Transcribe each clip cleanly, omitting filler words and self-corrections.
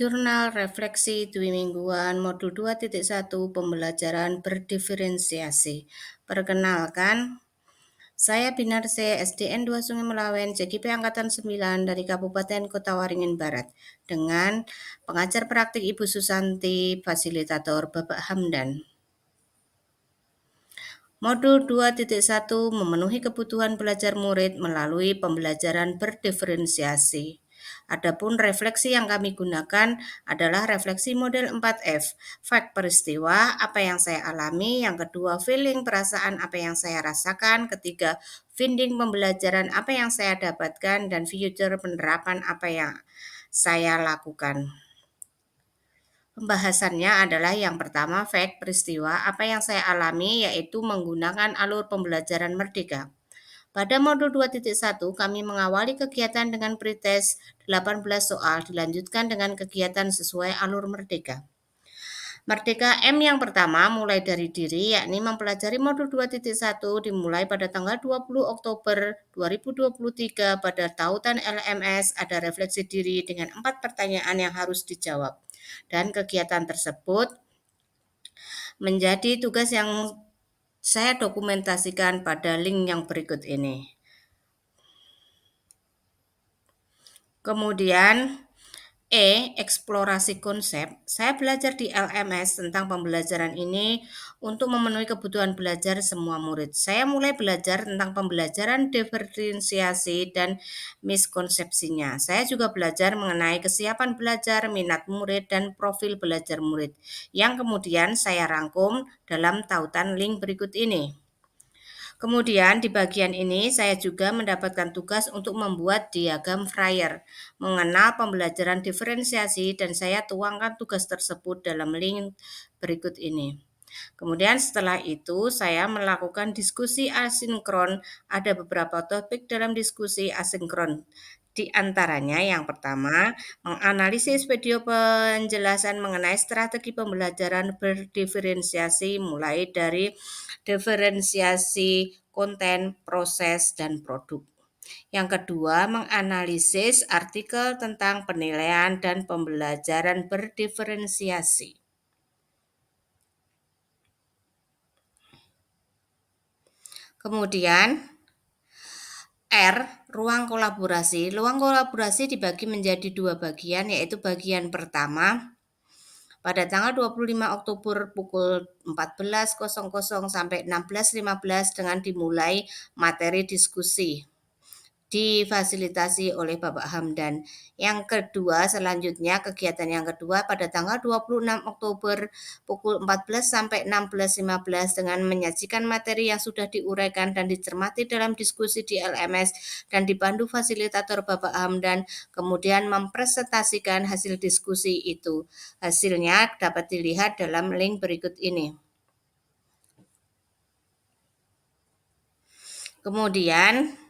Jurnal Refleksi Dwi Mingguan Modul 2.1 Pembelajaran Berdiferensiasi. Perkenalkan, saya Binarse SDN 2 Sungai Melawen, JGP Angkatan 9 dari Kabupaten Kota Waringin Barat dengan pengajar praktik Ibu Susanti, fasilitator Bapak Hamdan. Modul 2.1 memenuhi kebutuhan belajar murid melalui pembelajaran berdiferensiasi. Adapun refleksi yang kami gunakan adalah refleksi model 4F, fact peristiwa, apa yang saya alami, yang kedua feeling perasaan apa yang saya rasakan, ketiga finding pembelajaran apa yang saya dapatkan, dan future penerapan apa yang saya lakukan. Pembahasannya adalah yang pertama, fact peristiwa, apa yang saya alami yaitu menggunakan alur pembelajaran merdeka. Pada modul 2.1 kami mengawali kegiatan dengan pretest 18 soal dilanjutkan dengan kegiatan sesuai alur merdeka. Merdeka M yang pertama mulai dari diri yakni mempelajari modul 2.1 dimulai pada tanggal 20 Oktober 2023 pada tautan LMS ada refleksi diri dengan 4 pertanyaan yang harus dijawab. Dan kegiatan tersebut menjadi tugas yang saya dokumentasikan pada link yang berikut ini. Kemudian eksplorasi konsep. Saya belajar di LMS tentang pembelajaran ini untuk memenuhi kebutuhan belajar semua murid. Saya mulai belajar tentang pembelajaran diferensiasi dan miskonsepsinya. Saya juga belajar mengenai kesiapan belajar, minat murid, dan profil belajar murid, yang kemudian saya rangkum dalam tautan link berikut ini. Kemudian di bagian ini saya juga mendapatkan tugas untuk membuat diagram Fryer mengenal pembelajaran diferensiasi dan saya tuangkan tugas tersebut dalam link berikut ini. Kemudian setelah itu saya melakukan diskusi asinkron. Ada beberapa topik dalam diskusi asinkron. Di antaranya yang pertama, menganalisis video penjelasan mengenai strategi pembelajaran berdiferensiasi mulai dari diferensiasi konten, proses, dan produk. Yang kedua, menganalisis artikel tentang penilaian dan pembelajaran berdiferensiasi. Kemudian, ruang kolaborasi. Ruang kolaborasi dibagi menjadi dua bagian, yaitu bagian pertama pada tanggal 25 Oktober pukul 14.00 sampai 16.15 dengan dimulai materi diskusi difasilitasi oleh Bapak Hamdan. Yang kedua, selanjutnya kegiatan yang kedua pada tanggal 26 Oktober pukul 14 sampai 16.15 dengan menyajikan materi yang sudah diuraikan dan dicermati dalam diskusi di LMS dan dipandu fasilitator Bapak Hamdan, kemudian mempresentasikan hasil diskusi itu. Hasilnya dapat dilihat dalam link berikut ini. Kemudian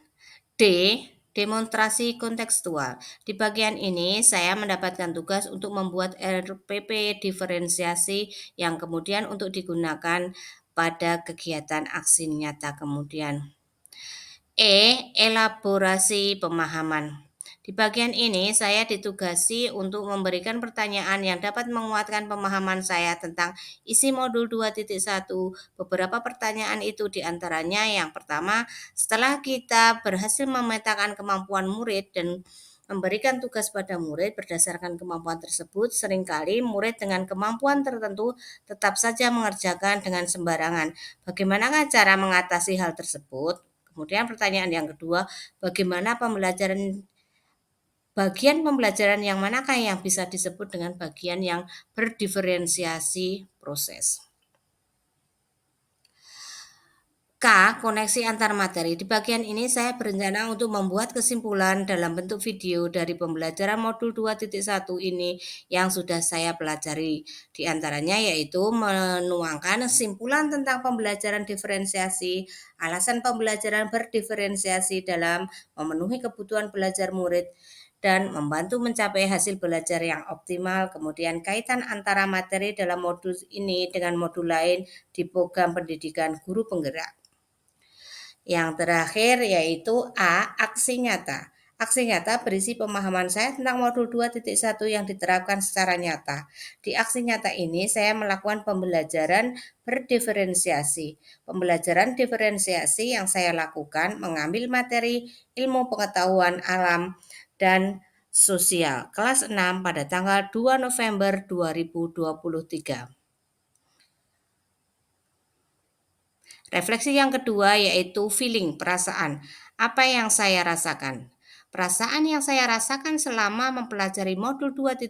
demonstrasi kontekstual. Di bagian ini saya mendapatkan tugas untuk membuat RPP diferensiasi yang kemudian untuk digunakan pada kegiatan aksi nyata kemudian. Elaborasi pemahaman. Di bagian ini saya ditugasi untuk memberikan pertanyaan yang dapat menguatkan pemahaman saya tentang isi modul 2.1. Beberapa pertanyaan itu diantaranya yang pertama, setelah kita berhasil memetakan kemampuan murid dan memberikan tugas pada murid berdasarkan kemampuan tersebut, seringkali murid dengan kemampuan tertentu tetap saja mengerjakan dengan sembarangan. Bagaimanakah cara mengatasi hal tersebut? Kemudian pertanyaan yang kedua, bagaimana bagian pembelajaran yang manakah yang bisa disebut dengan bagian yang berdiferensiasi proses? Koneksi antar materi. Di bagian ini saya berencana untuk membuat kesimpulan dalam bentuk video dari pembelajaran modul 2.1 ini yang sudah saya pelajari. Di antaranya yaitu menuangkan kesimpulan tentang pembelajaran diferensiasi, alasan pembelajaran berdiferensiasi dalam memenuhi kebutuhan belajar murid, dan membantu mencapai hasil belajar yang optimal. Kemudian kaitan antara materi dalam modul ini dengan modul lain di program pendidikan guru penggerak. Yang terakhir yaitu aksi nyata. Aksi nyata berisi pemahaman saya tentang modul 2.1 yang diterapkan secara nyata. Di aksi nyata ini, saya melakukan pembelajaran berdiferensiasi. Pembelajaran diferensiasi yang saya lakukan mengambil materi ilmu pengetahuan alam dan sosial kelas 6 pada tanggal 2 November 2023. Refleksi yang kedua yaitu feeling, perasaan. Apa yang saya rasakan? Perasaan yang saya rasakan selama mempelajari modul 2.1,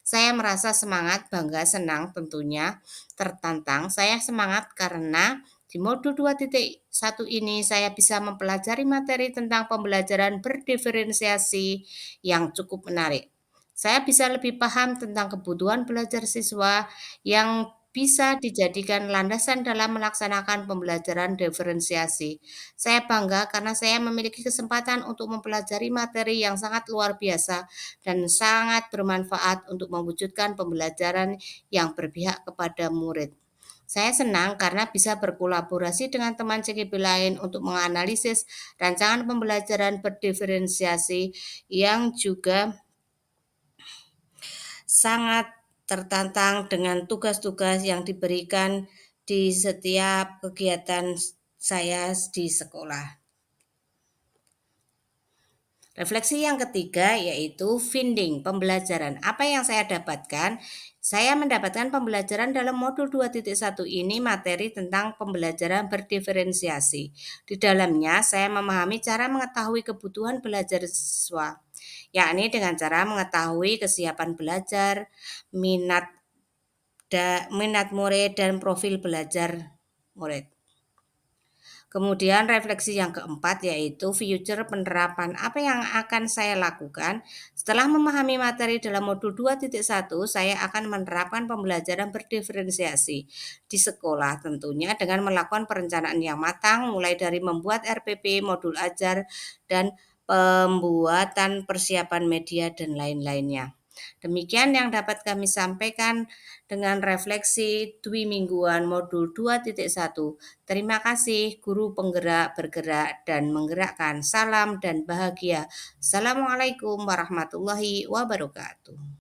saya merasa semangat, bangga, senang tentunya, tertantang. Saya semangat karena di modul 2.1 ini saya bisa mempelajari materi tentang pembelajaran berdiferensiasi yang cukup menarik. Saya bisa lebih paham tentang kebutuhan belajar siswa yang bisa dijadikan landasan dalam melaksanakan pembelajaran diferensiasi. Saya bangga karena saya memiliki kesempatan untuk mempelajari materi yang sangat luar biasa dan sangat bermanfaat untuk mewujudkan pembelajaran yang berpihak kepada murid. Saya senang karena bisa berkolaborasi dengan teman CGP lain untuk menganalisis rancangan pembelajaran berdiferensiasi yang juga sangat tertantang dengan tugas-tugas yang diberikan di setiap kegiatan saya di sekolah. Refleksi yang ketiga yaitu finding, pembelajaran. Apa yang saya dapatkan? Saya mendapatkan pembelajaran dalam modul 2.1 ini materi tentang pembelajaran berdiferensiasi. Di dalamnya saya memahami cara mengetahui kebutuhan belajar siswa, yakni dengan cara mengetahui kesiapan belajar, minat minat murid dan profil belajar murid. Kemudian refleksi yang keempat yaitu future penerapan. Apa yang akan saya lakukan? Setelah memahami materi dalam modul 2.1, saya akan menerapkan pembelajaran berdiferensiasi di sekolah tentunya dengan melakukan perencanaan yang matang mulai dari membuat RPP, modul ajar, dan pembuatan persiapan media dan lain-lainnya. Demikian yang dapat kami sampaikan dengan refleksi Dwi Mingguan modul 2.1. Terima kasih guru penggerak bergerak dan menggerakkan. Salam dan bahagia. Assalamualaikum warahmatullahi wabarakatuh.